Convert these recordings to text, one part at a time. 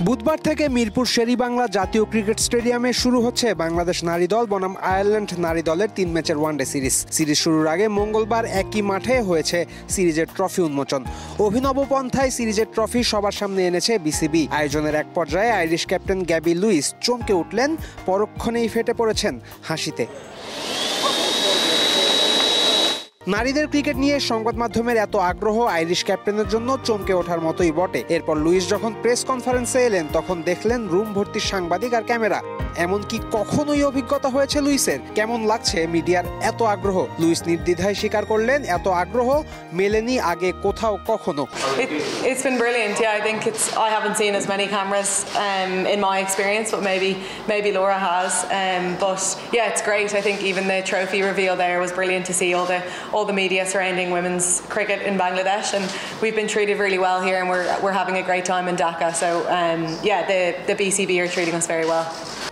বুধবার থেকে মিরপুর শেরেবাংলা জাতীয় ক্রিকেট স্টেডিয়ামে শুরু হচ্ছে বাংলাদেশ নারী দল বনাম আয়ারল্যান্ড নারী দলের 3 ম্যাচের ওয়ানডে সিরিজ শুরুর আগে মঙ্গলবার একই মাঠে হয়েছে সিরিজের ট্রফি উন্মোচন। অভিনব পন্থায় সিরিজের ট্রফি সবার সামনে এনেছে বিসিবি। আয়োজনের এক পর্যায়ে আইরিশ ক্যাপ্টেন গ্যাবি লুইস চমকে উঠলেন, পরক্ষণেই ফেটে পড়েছেন হাসিতে। নারীদের ক্রিকেট নিয়ে সংবাদ মাধ্যমের এত আগ্রহ আইরিশ ক্যাপ্টেনের জন্য চমকে ওঠার মতোই বটে। এরপর লুইস যখন প্রেস কনফারেন্সে এলেন তখন দেখলেন রুম ভর্তি সাংবাদিক আর ক্যামেরা। এমনকি কখনোই অভিজ্ঞতা হয়েছে লুইসের? কেমন লাগছে মিডিয়ার এত আগ্রহ? লুইস নির্দ্বিধায় স্বীকার করলেন এত আগ্রহ মেলেনি আগে কোথাও কখনো। It's been brilliant. Yeah, I think I haven't seen as many cameras in my experience, but maybe Laura has. But yeah, it's great. I think even the trophy reveal there was brilliant to see all the media surrounding women's cricket in Bangladesh, and we've been treated really well here, and we're having a great time in Dhaka. So yeah, the BCB are treating us very well.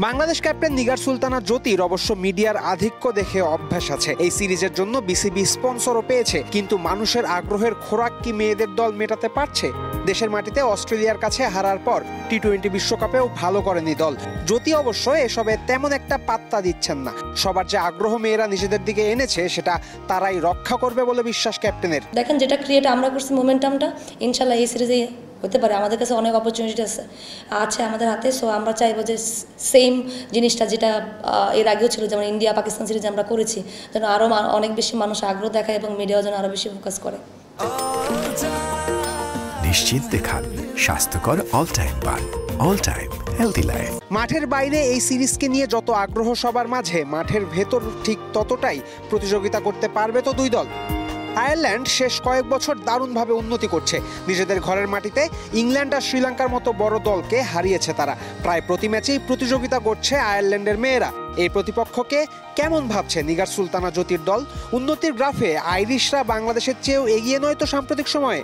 Bangladesh captain Nigar Sultana জ্যোতির অবশ্য মিডিয়ার আধিক্য দেখে অভ্যাস আছে। এই সিরিজের জন্য বিসিবি স্পন্সরও পেয়েছে, কিন্তু মানুষের আগ্রহের খোরাক কি মেয়েদের দল মেটাতে পারছে? দেশের মাটিতে অস্ট্রেলিয়ার কাছে হারার পর টি-20 বিশ্বকাপেও ভালো করেনি দল। জ্যোতি অবশ্য এসবে তেমন একটা পাত্তা দিচ্ছেন না। সবার যে আগ্রহ মেয়েরা নিজেদের দিকে এনেছে সেটা তারাই রক্ষা করবে বলে বিশ্বাস ক্যাপ্টেনের। দেখেন, যেটা ক্রিয়েট আমরা করছি মোমেন্টামটা, ইনশাল্লাহ এই সিরিজে হতে পারে। আমাদের কাছে অনেক অপরচুনিটি আছে আমাদের হাতে। সো আমরা চাইবো যে সেম জিনিসটা যেটা এর আগেও ছিল, যেমন ইন্ডিয়া পাকিস্তান সিরিজ আমরা করেছি, যেন আরও অনেক বেশি মানুষ আগ্রহ দেখায় এবং মিডিয়াও যেন আরও বেশি ফোকাস করে। নিশ্চিন্তে খান স্বাস্থ্যকর অল টাইম পান, অল টাইম হেলদি লাইফ। মাঠের বাইরে এই সিরিজকে নিয়ে যত আগ্রহ সবার মাঝে, মাঠের ভেতর ঠিক ততটাই প্রতিযোগিতা করতে পারবে তো দুই দল। আয়ারল্যান্ড শেষ কয়েক বছর দারুণভাবে উন্নতি করছে। নিজেদের ঘরের মাটিতে ইংল্যান্ড আর শ্রীলঙ্কার মতো বড় দলকে হারিয়েছে তারা। প্রায় প্রতি ম্যাচেই প্রতিযোগিতা করছে আয়ারল্যান্ডের মেয়েরা। এই প্রতিপক্ষকে কেমন ভাবছে নিগার সুলতানা জ্যোতির দল? উন্নতির গ্রাফে আইরিশরা বাংলাদেশের চেয়েও এগিয়ে নয় তো সাম্প্রতিক সময়ে?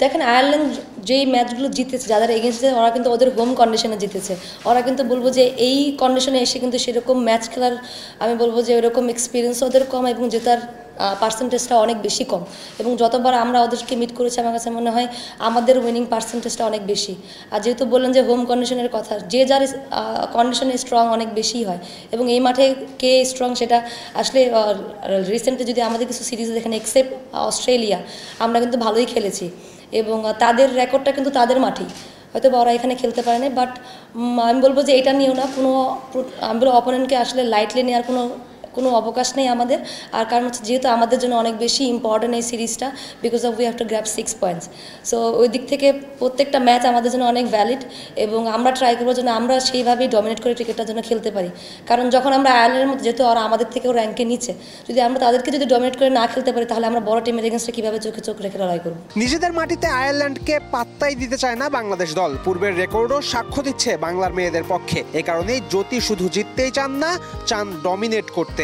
দেখেন, আয়ারল্যান্ড যেই ম্যাচগুলো জিতেছে, যাদের এগেনস্টে, ওরা কিন্তু ওদের হোম কন্ডিশনে জিতেছে। ওরা কিন্তু বলবো যে এই কন্ডিশনে এসে কিন্তু সেরকম ম্যাচ খেলার, আমি বলবো যে ওরকম এক্সপিরিয়েন্স ওদের কম এবং জেতার পার্সেন্টেজটা অনেক বেশি কম। এবং যতবার আমরা ওদেরকে মিট করেছি আমার কাছে মনে হয় আমাদের উইনিং পার্সেন্টেজটা অনেক বেশি। আর যেহেতু বললেন যে হোম কন্ডিশনের কথা, যে যার কন্ডিশনে স্ট্রং অনেক বেশি হয় এবং এই মাঠে কে স্ট্রং সেটা আসলে রিসেন্টলি যদি আমাদের কিছু সিরিজ দেখেন, এক্সেপ্ট অস্ট্রেলিয়া, আমরা কিন্তু ভালোই খেলেছি এবং তাদের রেকর্ডটা কিন্তু তাদের মাঠেই, হয়তো বা ওরা এখানে খেলতে পারেনি। বাট আমি বলবো যে এটা নিয়েও না কোনো, আমি বলবো অপোনেন্টকে আসলে লাইটলি নেওয়ার কোনো অবকাশ নেই আমাদের। আর কারণ হচ্ছে যেহেতু আমাদের জন্য অনেক বেশি ইম্পর্টেন্ট এই সিরিজটা, because of we have to grab 6 points. So ওই দিক থেকে প্রত্যেকটা ম্যাচ আমাদের জন্য অনেক ভ্যালিড এবং আমরা ট্রাই করবো যেন আমরা সেইভাবেই ডমিনেট করে ক্রিকেটটার জন্য খেলতে পারি। কারণ যখন আমরা আয়ারল্যান্ডের মধ্যে, যেহেতু ওরা আমাদের থেকেও র্যাঙ্কে নিচে, যদি আমরা তাদেরকে যদি ডমিনেট করে না খেলতে পারি তাহলে আমরা বড় টিমের এগেন্স্টে কীভাবে চোখে চোখ রেখে লড়াই করবো? নিজেদের মাটিতে আয়ারল্যান্ডকে পাত্তাই দিতে চায় না বাংলাদেশ দল। পূর্বের রেকর্ডও সাক্ষ্য দিচ্ছে বাংলার মেয়েদের পক্ষে। এ কারণেই জ্যোতি শুধু জিততেই চান না, চান ডমিনেট করতে।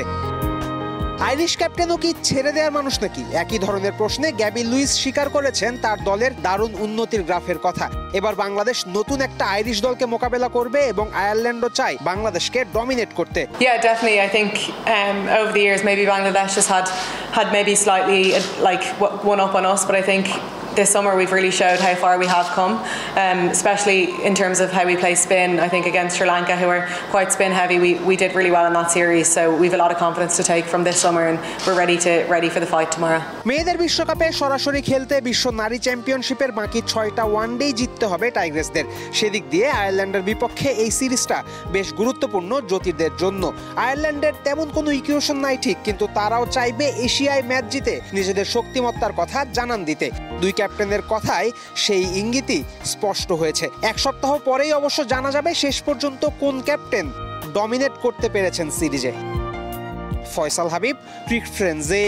আইরিশ ক্যাপ্টেনও কি ছেড়ে দেওয়ার মানুষ নাকি? একই ধরনের প্রশ্নে গ্যাবি লুইস স্বীকার করেছেন তার দলের দারুণ উন্নতির গ্রাফের কথা। এবার বাংলাদেশ নতুন একটা আইরিশ দলকে মোকাবেলা করবে এবং আয়ারল্যান্ডও চায় বাংলাদেশকে ডমিনেট করতে। Yeah, definitely. I think over the years maybe Bangladesh has had maybe slightly like one up on us, but I think this summer we've really showed how far we have come, especially in terms of how we play spin. I think against Sri Lanka, who are quite spin heavy, we did really well in that series, so we've a lot of confidence to take from this summer and we're ready for the fight tomorrow. মেয়েদের বিশ্বকাপে সরাসরি খেলতে বিশ্ব নারী চ্যাম্পিয়নশিপের বাকি 6টা ওয়ানডেই জিততে হবে টাইগ্রেসদের। সেদিক দিয়ে আয়ারল্যান্ডের বিপক্ষে এই সিরিজটা বেশ গুরুত্বপূর্ণ জ্যোতিদের জন্য। আয়ারল্যান্ডের তেমন কোনো ইকুয়েশন নাই ঠিক, কিন্তু তারাও চাইবে এশিয়ায় ম্যাচ জিতে নিজেদের শক্তিমত্তার কথা জানান দিতে। দুই ক্যাপ্টেনের কথায় সেই ইঙ্গিতই স্পষ্ট হয়েছে। এক সপ্তাহ পরেই অবশ্য জানা যাবে শেষ পর্যন্ত কোন ক্যাপ্টেন ডমিনেট করতে পেরেছেন সিরিজে। ফয়সাল হাবিব, ক্রিকেট ফ্রেন্ডসে।